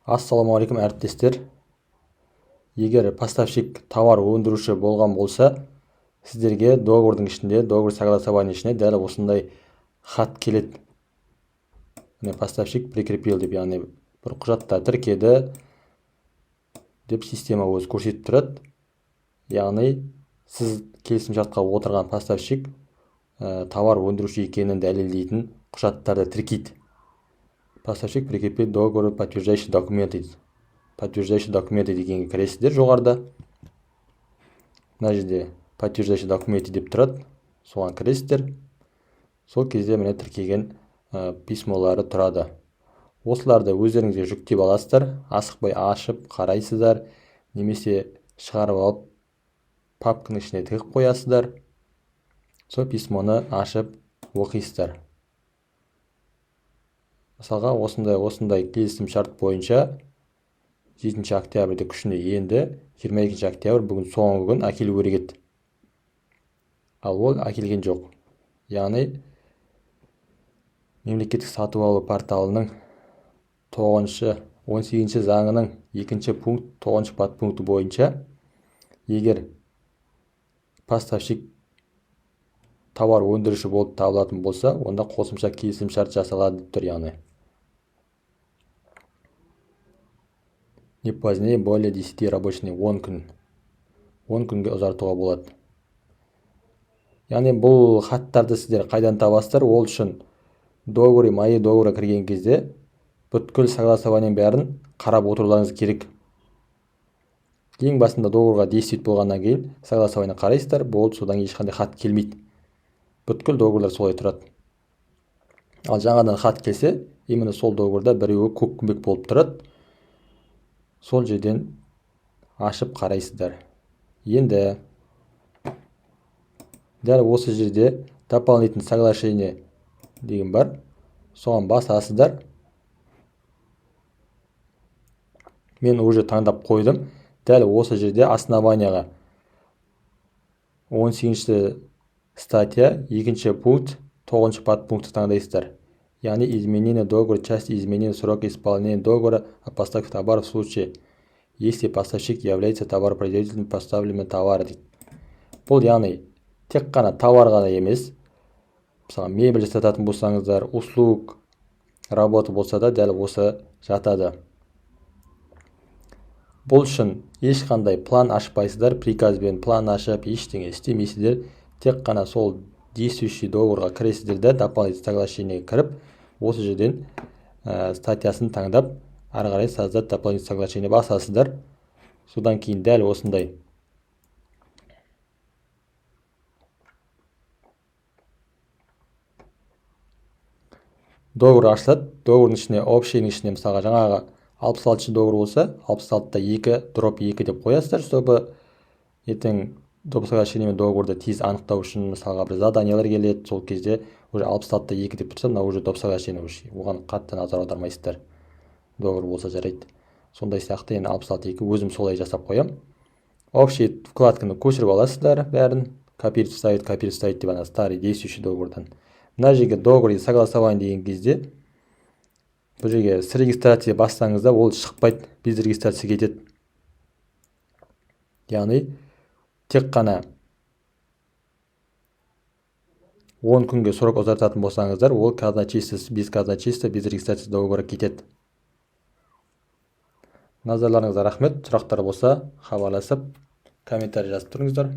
Ассалаумағалейкум әріптестер. Егер поставщик товар өндіруші болған болса, сіздерге договордың ішінде, договор согласование ішіне дәл осындай хат келеді. Поставщик прикрепил деп, яғни бір құжатта тіркеді деп система өзі көрсетіп тұрады. Яғни сіз келісім шартқа отырған поставщик товар өндіруші екенін дәлелдейтін құжаттарды тіркейді. Поставщик прикрепит договор подтверждающий документы. Подтверждающий документы дегенге кіресіздер жоғарыда. Мына жерде подтверждающий документы деп тұрады. Соған кіресіздер. Сол кезде міне тіркеген письмолары тұрады. Осыларды өздеріңізге жүктеп аласыздар. Асықпай ашып қарайсыздар, немесе шығарып алып папканың ішіне тігіп қоясыздар. Сол письмоны ашып оқисыздар. Мысалға, осындай келісім шарт бойынша 7 октябрьде күшіне енді, 22 октябрь бүгін соңғы күн әкелу керек еді. Ал ол әкелген жоқ. Яғни мемлекеттік сатып алу порталының 18 заңының 2 пункт 9 подпункті бойынша, егер поставщик товар өндіруші болып табылатын болса, онда қосымша келісім шарт жасалады деп тұр, яғни. Не позднее более 10 рабочий дней, 10 күн. 10 күнге ұзартуға болады. Яғни бұл хаттарды сіздер қайдан табасыздар? Ол үшін договоры, мои договоры кірген кезде бүткіл согласованиенің бәрін қарап отыруларыңыз керек. Ең басында договорға действиет болғаннан кейін согласование қарайсыздар, болды, содан ешқандай хат келмейді. Бүткіл договорлар солай тұрады. Ал жаңадан хат келсе, именно сол договорда біреуі көк күмбек болып тұрады. Сол жерден ашып қарайсыздар. Енді дәл осы жерде дополнительное соглашение деген бар. Соған басасыздар. Мен уже таңдап қойдым. Дәл осы жерде основанияға 18 статья, 2 пункт, 9 подпункты таңдайсыздар. Яғни изменение договора, часть изменения срока исполнения договора о поставке товара в случае, если поставщик является товаропроизводителем поставляемого товара. Бұл яғни тек қана товар ғана емес, мысалы мебель жасататын болсаңыздар, услуг, работа болса да дәл осы жатады. Бұл үшін ешқандай план ашпайсыздар, приказбен план ашып, ештеңе істемейсіздер. Тек қана сол действующий договорға кіресіздер де, дополнительное соглашениеге кіріп, осы жерден статьясын таңдап, ары қарай создать дополнительное соглашение басасыздар. Содан кейін дәл осындай договор ашылады. Договордың ішіне, общийдің ішіне, мысалға жаңағы 66 договор болса, 66-та 2/2 деп қоясыздар, чтобы ертең доп соглашениемен договорды тез анықтау үшін, мысалға бір заданиялар келеді, сол кезде уже 66-та 2 деп тұрса, мына уже доп соглашение, оған қатты назар аудармайсыздар. Договор болса жарайды. Сондай сияқты, енді 66-2 өзім солай жасап қоям. Общий вкладканы көшіріп аласыздар бәрін, копировать вставить деп, ана старый действующий договордан. Мына жерге договор согласование деген кезде бұл жерге с регистрация бассаңызда ол шықпайды, без регистрация кетеді. Яғни тек қана 10 күнге срок ұзартатын болсаңыздар, ол казначействосы, без казначейства, без регистрация договора кетеді. Назарларыңызға рахмет. Сұрақтар болса, хабарласып, комментарий жазып тұрыңыздар.